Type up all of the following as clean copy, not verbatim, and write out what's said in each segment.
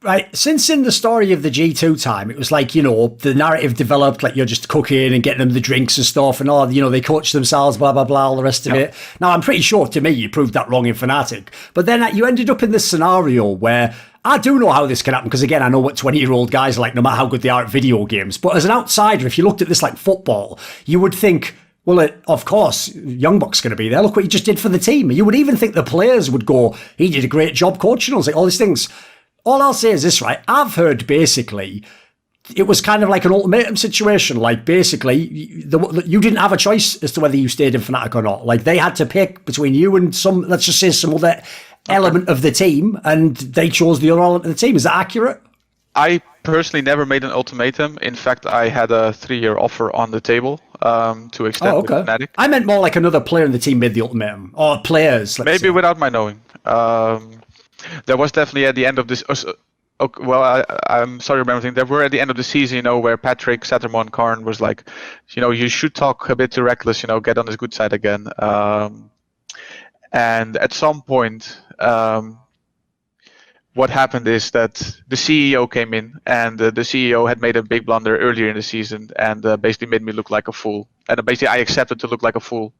Right, since in the story of the G2 time, it was like, the narrative developed, like you're just cooking and getting them the drinks and stuff and all, they coach themselves, blah, blah, blah, all the rest of it. Now, I'm pretty sure, to me, you proved that wrong in Fnatic. But then you ended up in this scenario where I do know how this can happen, because again, I know what 20-year-old guys are like, no matter how good they are at video games. But as an outsider, if you looked at this like football, you would think, well, of course, Youngbuck's going to be there. Look what he just did for the team. You would even think the players would go, he did a great job coaching us, like all these things. All I'll say is this, right? I've heard basically it was kind of like an ultimatum situation. Like basically, you didn't have a choice as to whether you stayed in Fnatic or not. Like they had to pick between you and let's just say some other element of the team, and they chose the other element of the team. Is that accurate? I personally never made an ultimatum. In fact, I had a 3-year offer on the table to extend with Fnatic. I meant more like another player in the team made the ultimatum, or players. Maybe without my knowing. There was definitely at the end of this. I'm sorry to remember. There were at the end of the season, where Patrick, Sattermon, Karn was like, you should talk a bit to Reckless, get on his good side again. And at some point, what happened is that the CEO came in, and the CEO had made a big blunder earlier in the season, and basically made me look like a fool. And basically, I accepted to look like a fool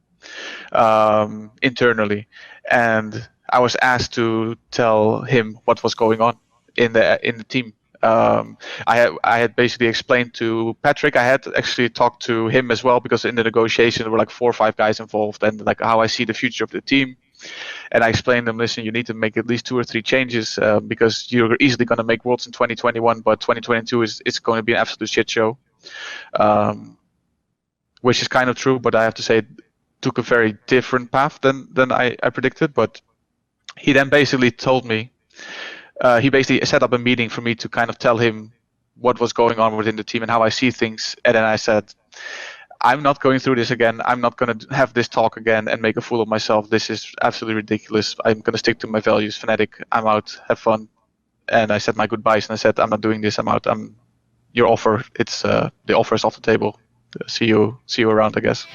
internally, and I was asked to tell him what was going on in the team. I had basically explained to Patrick. I had actually talked to him as well, because in the negotiation there were like 4 or 5 guys involved, and like how I see the future of the team. And I explained to them, listen, you need to make at least 2 or 3 changes because you're easily going to make Worlds in 2021, but 2022 it's going to be an absolute shit show, which is kind of true. But I have to say, it took a very different path than I predicted. But he then basically told me, he basically set up a meeting for me to kind of tell him what was going on within the team and how I see things. And then I said, I'm not going through this again. I'm not going to have this talk again and make a fool of myself. This is absolutely ridiculous. I'm going to stick to my values. Fnatic, I'm out. Have fun. And I said my goodbyes, and I said, I'm not doing this. I'm out. Your offer, the offer is off the table. See you around, I guess.